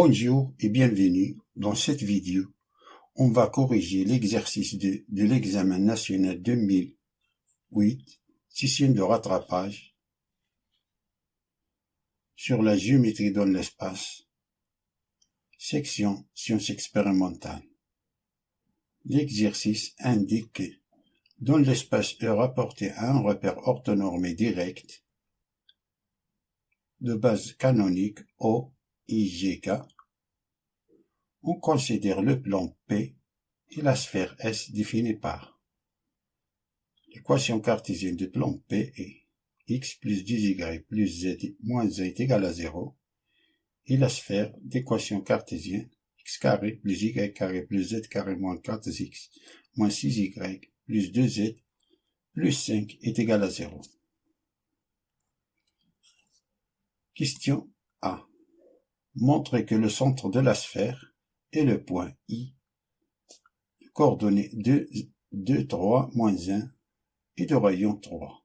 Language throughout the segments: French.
Bonjour et bienvenue. Dans cette vidéo, on va corriger l'exercice de l'examen national 2008, session de rattrapage, sur la géométrie dans l'espace, section sciences expérimentales. L'exercice indique que dans l'espace E rapporté à un repère orthonormé direct de base canonique O, I, G, K, on considère le plan P et la sphère S définie par l'équation cartésienne du plan P est x plus 2y plus z moins z est égal à 0 et la sphère d'équation cartésienne x carré plus y carré plus z carré moins 4x moins 6y plus 2z plus 5 est égal à 0. Question A. Montrez que le centre de la sphère est le point I, coordonnées 2, 2, 3, moins 1 et de rayon 3.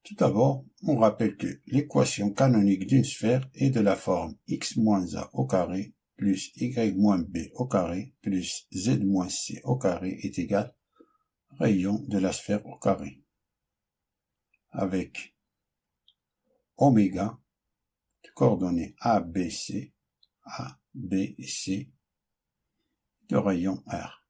Tout d'abord, on rappelle que l'équation canonique d'une sphère est de la forme x moins a au carré plus y moins b au carré plus z moins c au carré est égal rayon de la sphère au carré, avec oméga de coordonnées a, b, c, a, b et c de rayon r.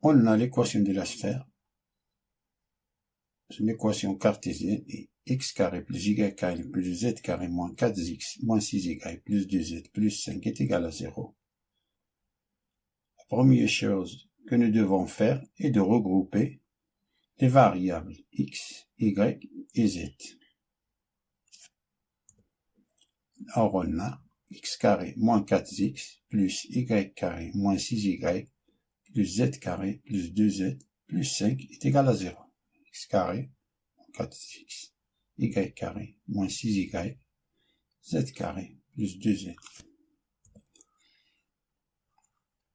On a l'équation de la sphère. C'est une équation cartésienne et x carré plus y carré plus z carré moins 4x moins 6y plus 2z plus 5 est égal à 0. La première chose que nous devons faire est de regrouper les variables x, y et z. Alors on a x carré moins 4x plus y carré moins 6y plus z carré plus 2z plus 5 est égal à 0. X carré, 4x, y carré, moins 6y, z carré, plus 2z.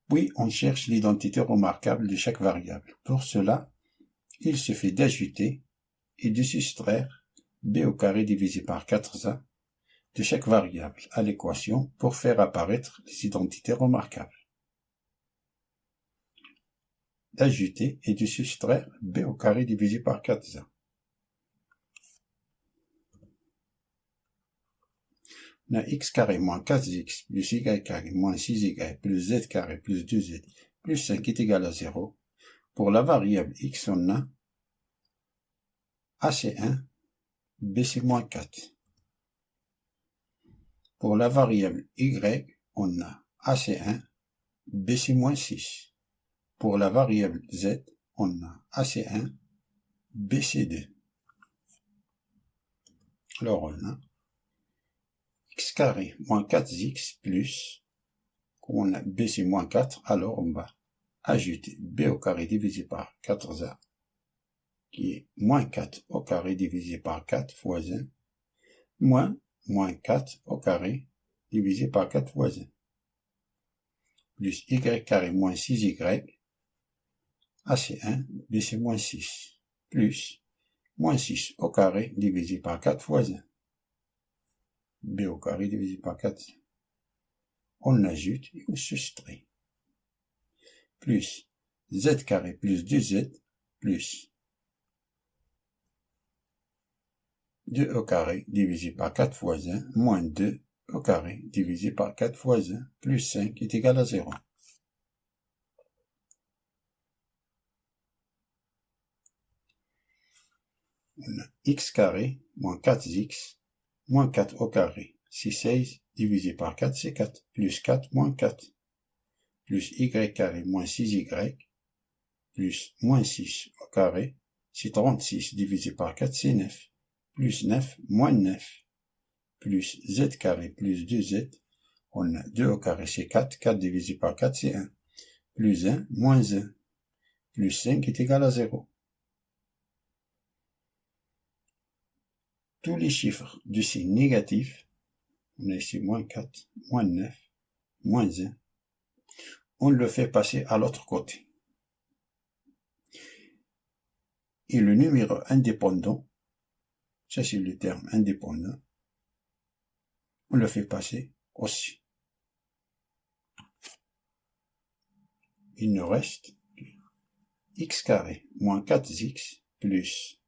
Puis, on cherche l'identité remarquable de chaque variable. Pour cela, il suffit d'ajouter et de soustraire b au carré divisé par 4a de chaque variable à l'équation pour faire apparaître les identités remarquables. D'ajouter et de soustraire b au carré divisé par 4a. On a x carré moins 4x plus y carré moins 6y plus z carré plus 2z plus 5 est égal à 0. Pour la variable x, on a a c'est 1, b c'est moins 4. Pour la variable y, on a a c'est 1, b c'est moins 6. Pour la variable z, on a a c'est 1, b c'est 2. Alors on a x carré moins 4x plus, comme on a b c'est moins 4, alors on va ajouter b au carré divisé par 4a, qui est moins 4 au carré divisé par 4 fois 1, moins 4 au carré divisé par 4 fois 1, plus y carré moins 6y, a c'est 1, b c'est moins 6, plus moins 6 au carré divisé par 4 fois 1, b au carré divisé par 4. On ajoute et on soustrait. Plus z carré plus 2z plus 2 au carré divisé par 4 fois 1 moins 2 au carré divisé par 4 fois 1 plus 5 est égal à 0. On a x carré moins 4x moins 4 au carré, c'est 16 divisé par 4 c'est 4, plus 4 moins 4, plus y carré moins 6y, plus moins 6 au carré, c'est 36 divisé par 4 c'est 9, plus 9 moins 9, plus z carré plus 2z, on a 2 au carré c'est 4, 4 divisé par 4 c'est 1, plus 1 moins 1, plus 5 est égal à 0. Tous les chiffres de signe négatif On a ici moins 4, moins 9, moins 1. On le fait passer à l'autre côté. Et le numéro indépendant, ça c'est le terme indépendant, on le fait passer aussi. Il nous reste x carré moins 4x plus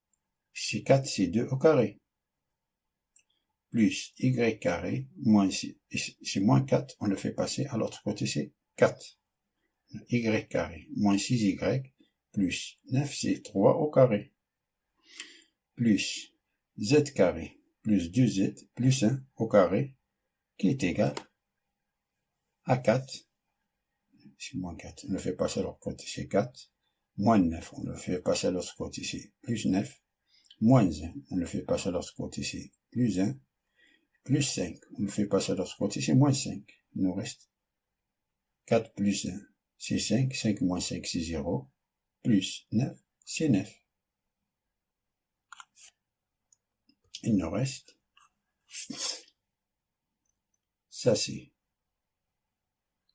c4, c2 au carré, plus y carré moins c'est moins 4, on le fait passer à l'autre côté, c'est 4. Y carré moins 6y plus 9c3 au carré, plus z carré plus 2z plus 1 au carré, qui est égal à 4. C'est moins 4, on le fait passer à l'autre côté, c'est 4. Moins 9, on le fait passer à l'autre côté, c'est plus 9. Moins 1, on le fait passer à l'autre côté, c'est plus 1. Plus 5, on le fait passer à l'autre côté, c'est moins 5. Il nous reste 4 plus 1, c'est 5. 5 moins 5, c'est 0. Plus 9, c'est 9. Il nous reste, ça c'est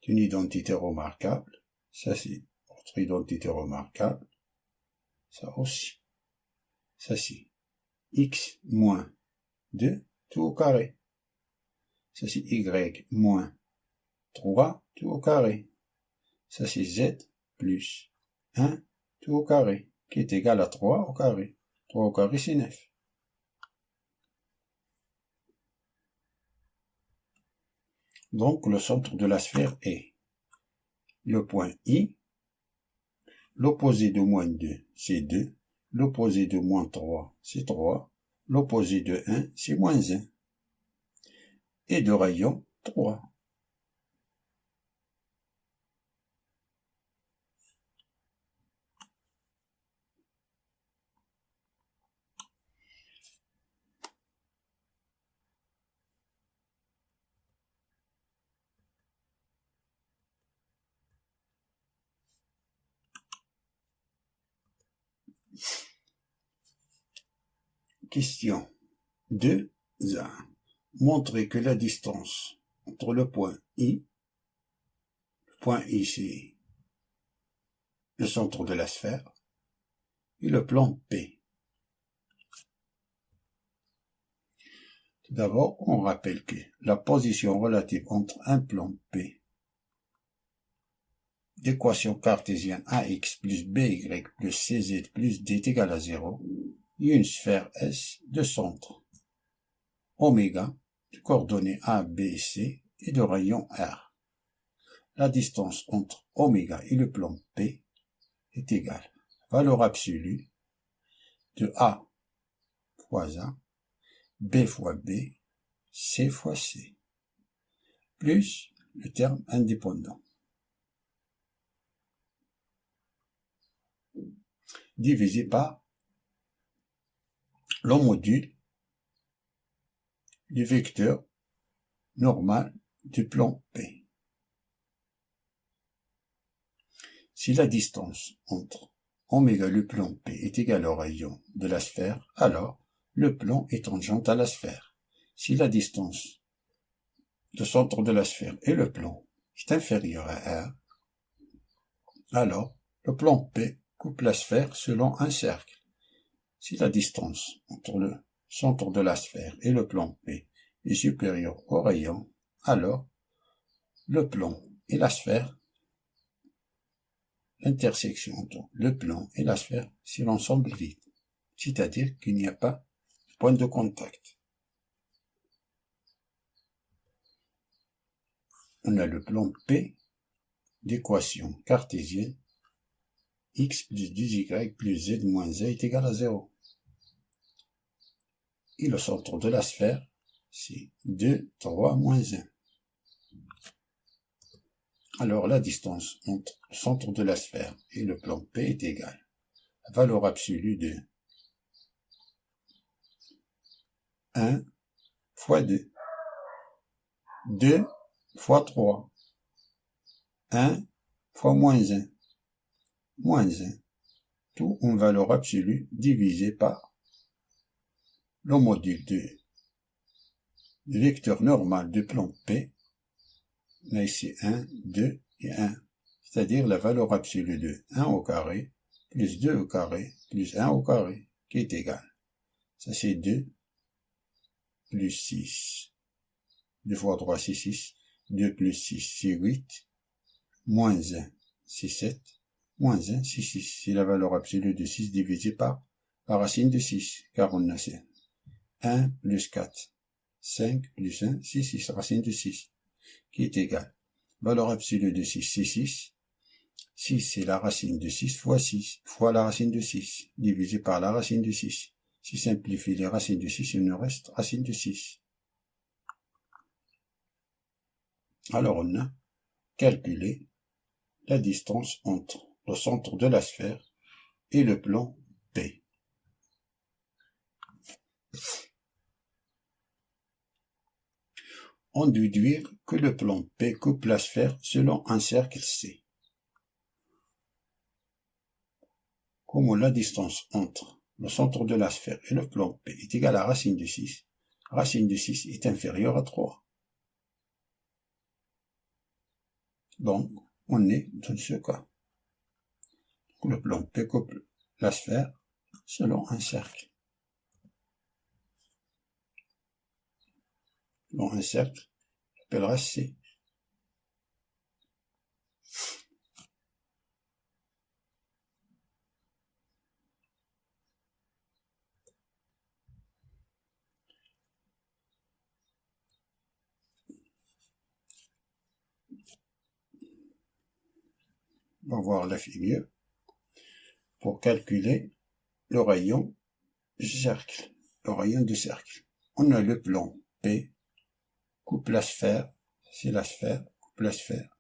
une identité remarquable. Ça c'est autre identité remarquable. Ça aussi. Ça c'est x moins 2, tout au carré. Ça c'est y moins 3, tout au carré. Ça c'est z plus 1, tout au carré, qui est égal à 3 au carré. 3 au carré, c'est 9. Donc, le centre de la sphère est le point I, l'opposé de moins 2, c'est 2, l'opposé de moins 3, c'est 3, l'opposé de 1, c'est moins 1, et de rayon 3. Question 2a. Montrer que la distance entre le point I c'est le centre de la sphère, et le plan P. Tout d'abord, on rappelle que la position relative entre un plan P, l'équation cartésienne ax plus by plus cz plus d est égale à 0, et une sphère S de centre oméga, de coordonnées A, B, C et de rayon R. La distance entre oméga et le plan P est égale à valeur absolue de A fois A, B fois B, C fois C, plus le terme indépendant, divisé par le module du vecteur normal du plan P. Si la distance entre oméga le plan P est égale au rayon de la sphère, alors le plan est tangent à la sphère. Si la distance du centre de la sphère et le plan est inférieure à R, alors le plan P coupe la sphère selon un cercle. Si la distance entre le centre de la sphère et le plan P est supérieure au rayon, alors le plan et la sphère, l'intersection entre le plan et la sphère, c'est l'ensemble vide, c'est-à-dire qu'il n'y a pas de point de contact. On a le plan P d'équation cartésienne x plus 2y plus z moins z est égal à 0. Et le centre de la sphère, c'est 2, 3, moins 1. Alors la distance entre le centre de la sphère et le plan P est égale à valeur absolue de 1 fois 2, 2 fois 3, 1 fois moins 1, moins 1, tout en valeur absolue divisé par le module de Le vecteur normal du plan P, on a ici 1, 2 et 1, c'est-à-dire la valeur absolue de 1 au carré, plus 2 au carré, plus 1 au carré, qui est égal. Ça c'est 2, plus 6. 2 fois 3, c'est 6. 2 plus 6, c'est 8. Moins 1, c'est 7. Moins 1, c'est 6. C'est la valeur absolue de 6 divisé par la racine de 6, car on a 1 plus 4. 5 plus 1, c'est 6, racine de 6, qui est égale. Valeur absolue de 6, c'est 6. 6, c'est la racine de 6 fois 6, fois la racine de 6, divisé par la racine de 6. Si simplifie les racines de 6, il nous reste racine de 6. Alors on a calculé la distance entre le centre de la sphère et le plan P. On déduire que le plan P coupe la sphère selon un cercle C. Comme la distance entre le centre de la sphère et le plan P est égale à racine de 6 est inférieure à 3. Donc, on est dans ce cas. Le plan P coupe la sphère selon un cercle. Selon un cercle, on appellera C. On va voir la figure pour calculer le rayon du cercle. Le rayon du cercle. On a le plan P, coupe la sphère, c'est la sphère, coupe la sphère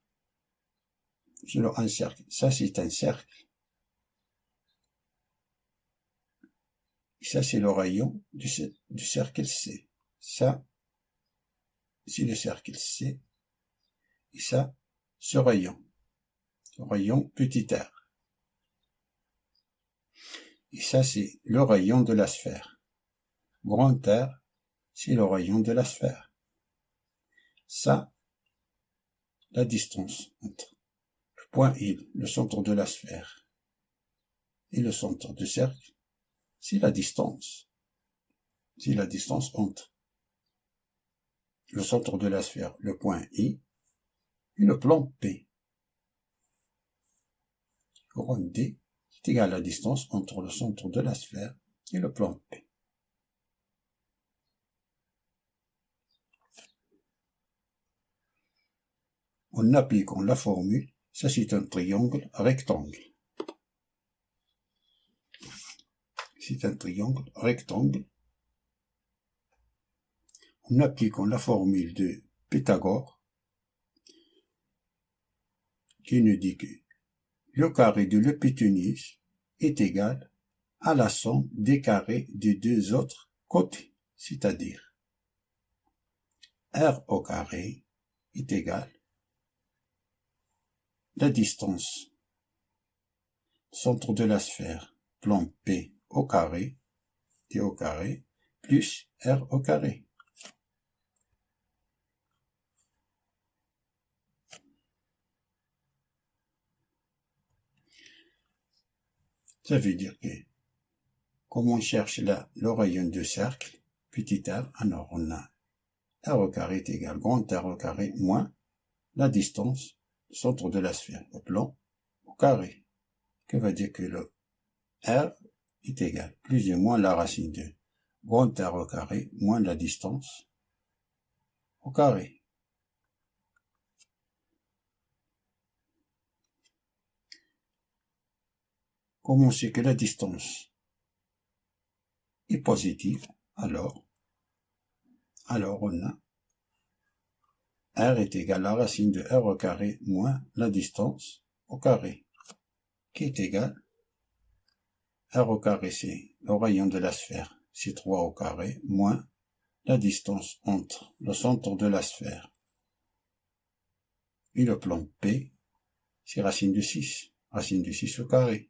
selon un cercle. Ça, c'est un cercle. Et ça, c'est le rayon du cercle C. Ça, c'est le cercle C. Et ça, ce rayon petit r. Et ça, c'est le rayon de la sphère. Grand R, c'est le rayon de la sphère. Ça, la distance entre le point I, le centre de la sphère, et le centre du cercle, c'est la distance. C'est la distance entre le centre de la sphère, le point I, et le plan P. Couronne D est égale à la distance entre le centre de la sphère et le plan P. En appliquant la formule, ça c'est un triangle rectangle. C'est un triangle rectangle. En appliquant la formule de Pythagore, qui nous dit que le carré de l'hypoténuse est égal à la somme des carrés des deux autres côtés, c'est-à-dire r au carré est égal à la distance centre de la sphère, plan P au carré, T au carré, plus r au carré. Ça veut dire que, comme on cherche là le rayon du cercle, petit r, alors on a r au carré est égal à grand R au carré moins la distance du centre de la sphère, le plan au carré. Que veut dire que le R est égal plus ou moins la racine de grand R au carré moins la distance au carré. Comme on sait que la distance est positive, alors on a R est égal à la racine de R au carré moins la distance au carré, qui est égal R au carré, c'est le rayon de la sphère, c'est 3 au carré, moins la distance entre le centre de la sphère et le plan P, c'est racine de 6 au carré.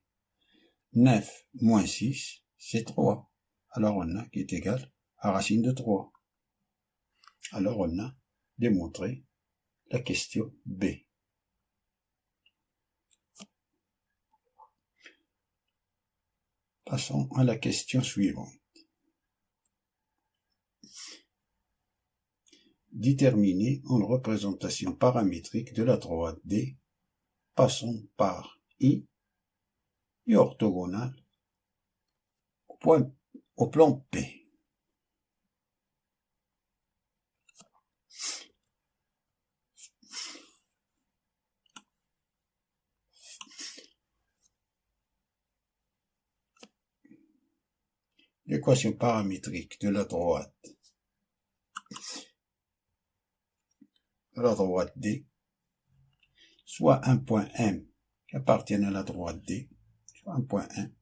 9 moins 6, c'est 3. Alors on a qui est égal à racine de 3. Alors on a démontré la question B. Passons à la question suivante. Déterminer une représentation paramétrique de la droite D passant par I et orthogonale au plan P. L'équation paramétrique de la droite D, soit un point M qui appartient à la droite D, soit un point M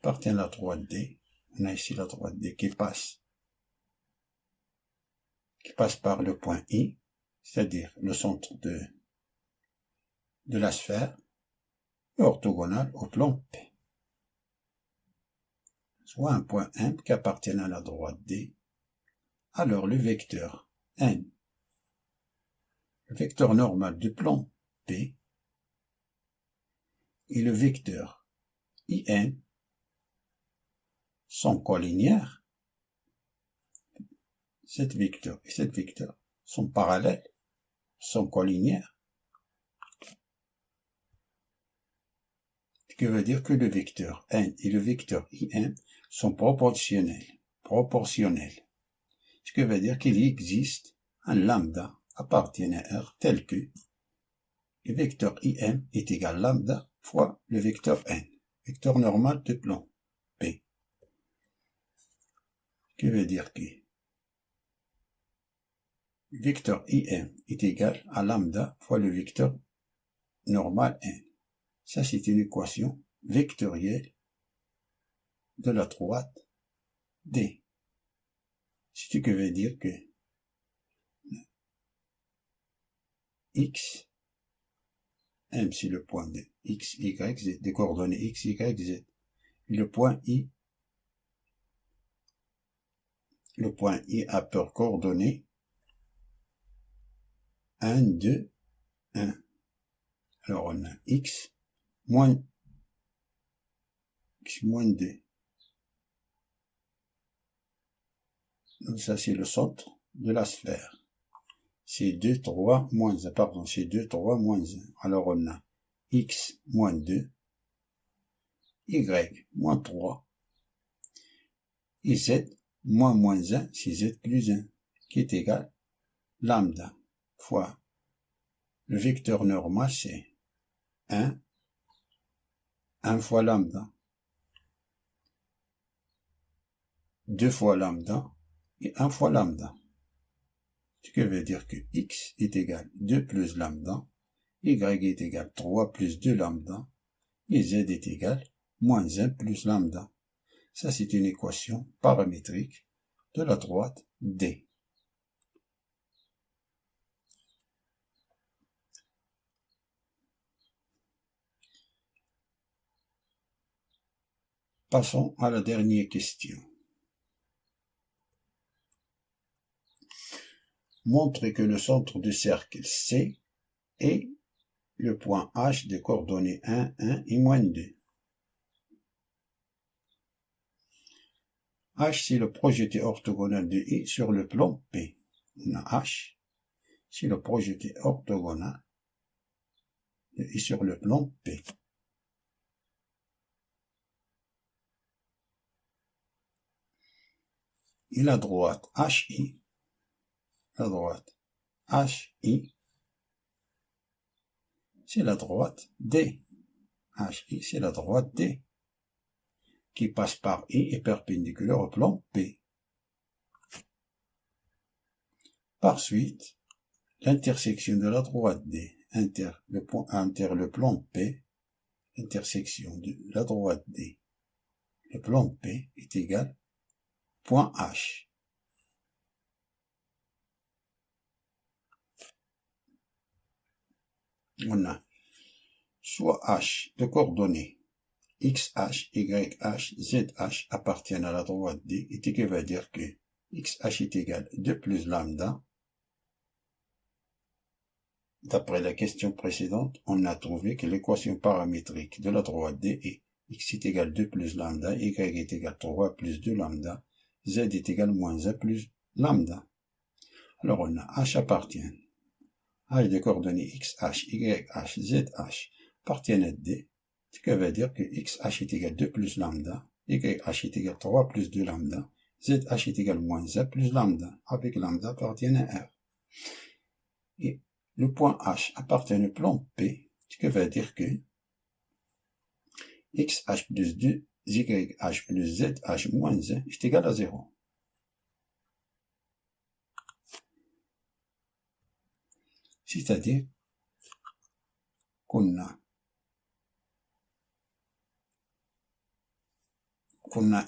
appartient à la droite D. On a ici la droite D qui passe par le point I, c'est-à-dire le centre de la sphère, et orthogonale au plan P. Soit un point M qui appartient à la droite D, alors le vecteur N, le vecteur normal du plan P, et le vecteur IN sont collinéaires. Cette vecteur et cette vecteur sont parallèles, sont collinéaires. Ce qui veut dire que le vecteur N et le vecteur IN sont proportionnels. Ce qui veut dire qu'il existe un lambda appartenant à R tel que le vecteur IM est égal à lambda fois le vecteur N, vecteur normal de plan P. Ce qui veut dire que le vecteur IM est égal à lambda fois le vecteur normal N. Ça, c'est une équation vectorielle de la droite D. Ce qui veut dire que X, M c'est le point de X, Y, Z, des coordonnées X, Y, Z. Et le point I a pour coordonnées 1, 2, 1. Alors on a X moins 2. Donc ça c'est le centre de la sphère. C'est 2, 3, moins 1, pardon, c'est 2, 3, moins 1. Alors on a X moins 2, Y moins 3, et Z moins 1, c'est Z plus 1, qui est égal lambda fois le vecteur normal, c'est 1 fois lambda, 2 fois lambda et 1 fois lambda. Ce qui veut dire que X est égal 2 plus lambda, Y est égal 3 plus 2 lambda, et Z est égal moins 1 plus lambda. Ça, c'est une équation paramétrique de la droite D. Passons à la dernière question. Montre que le centre du cercle C est le point H des coordonnées 1, 1 et moins 2. H, c'est le projeté orthogonal de I sur le plan P. On a H, c'est le projeté orthogonal de I sur le plan P. Et la droite HI, c'est la droite D. HI, c'est la droite D, qui passe par I et perpendiculaire au plan P. Par suite, l'intersection de la droite D inter le plan P, l'intersection de la droite D, le plan P est égal point H. On a soit H de coordonnées XH, YH, ZH appartiennent à la droite D, et ce qui veut dire que XH est égal 2 plus lambda D'après la question précédente, on a trouvé que l'équation paramétrique de la droite D est x est égal à 2 plus lambda, y est égal à 3 plus 2 lambda, z est égal à moins 1 plus lambda. Alors on a h appartient, h de coordonnées x, h, y, h, z, h appartiennent à D, ce qui veut dire que x, h est égal à 2 plus lambda, y, h est égal à 3 plus 2 lambda, z, h est égal à moins 1 plus lambda, avec lambda appartient à R. Et le point H appartient au plan P, ce qui veut dire que x, h plus 2, y, h plus z, h moins 1 est égal à 0. C'est-à-dire qu'on a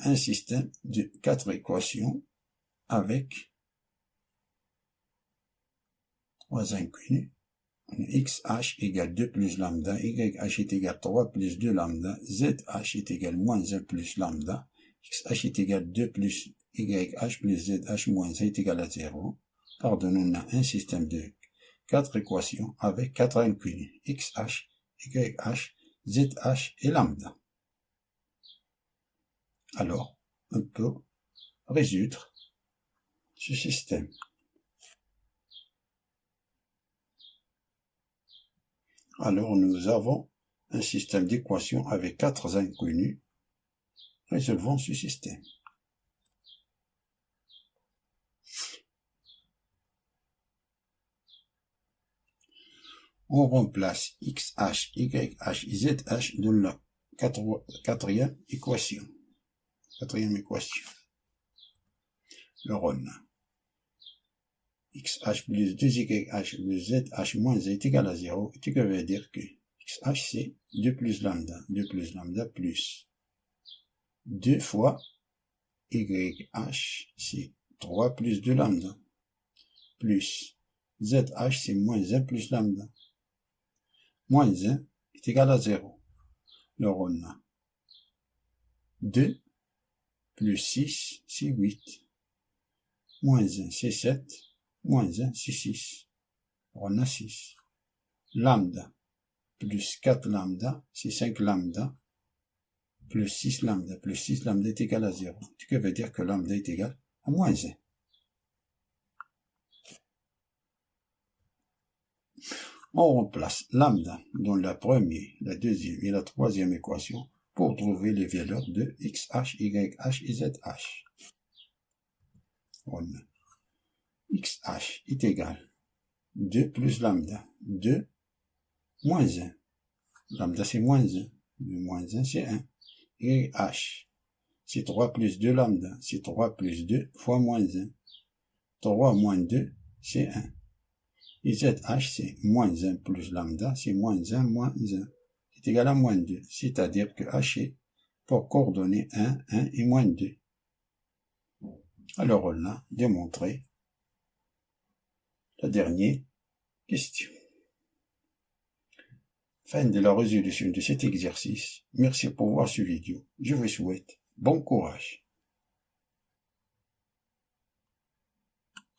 un système de 4 équations avec 3 inconnus. X, h égale 2 plus lambda, y, h est égal à 3 plus 2 lambda, z, h est égal à moins 1 plus lambda, x, h est égal à 2 plus y, h plus z, h moins 1 est égal à 0. Pardon, on a un système de 4 équations avec 4 inconnus, x, h, y, h, z, h et lambda. Alors, on peut résoudre ce système. Alors, nous avons un système d'équations avec 4 inconnus. Résolvons ce système. On remplace x, h, y, h, z, h dans la quatrième équation. Alors, on a x, h plus 2, y, h plus z, h moins z est égal à 0. Ce qui veut dire que x, h c'est 2 plus lambda plus 2 fois y, h c'est 3 plus 2 lambda plus z, h c'est moins 1 plus lambda. Moins 1 est égal à 0. Alors on a 2 plus 6, c'est 8. Moins 1, c'est 7. Moins 1, c'est 6. On a 6. Lambda plus 4 lambda, c'est 5 lambda. Plus 6 lambda est égal à 0. Ce qui veut dire que lambda est égal à moins 1. On remplace lambda dans la première, la deuxième et la troisième équation pour trouver les valeurs de x, h, y, h et z, h. On a x, h est égal à 2 plus lambda, 2 moins 1. Lambda c'est moins 1. 2 moins 1 c'est 1. Y, h c'est 3 plus 2 lambda, c'est 3 plus 2 fois moins 1. 3 moins 2 c'est 1. Et ZH, c'est moins 1 plus lambda, c'est moins 1 moins 1. C'est égal à moins 2. C'est-à-dire que H est pour coordonner 1, 1 et moins 2. Alors on a démontré la dernière question. Fin de la résolution de cet exercice. Merci pour voir cette vidéo. Je vous souhaite bon courage.